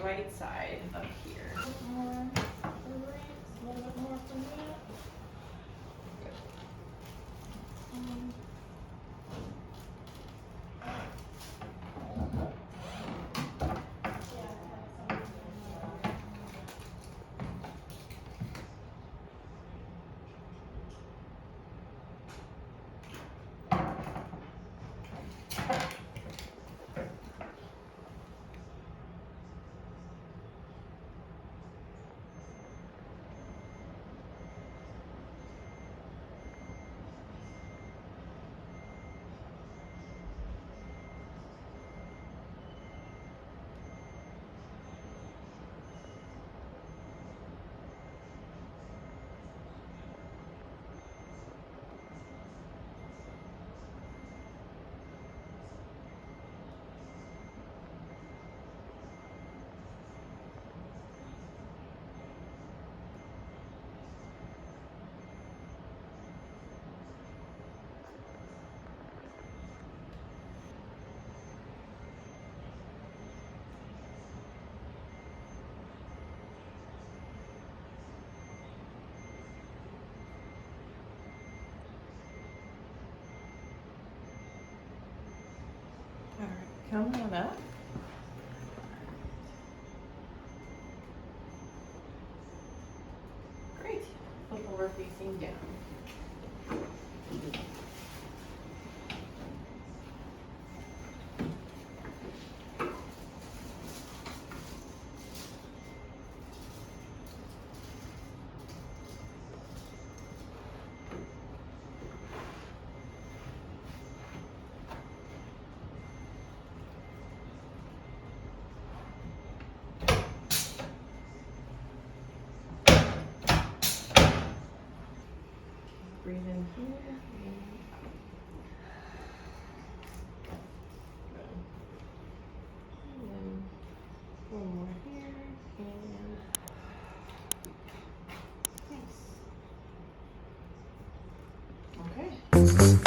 right side up here. More, right, a little bit more from that. All right, come on up. Great. Flip over facing down. Breathe in here. And out. Good. And then one more here. And nice. Okay.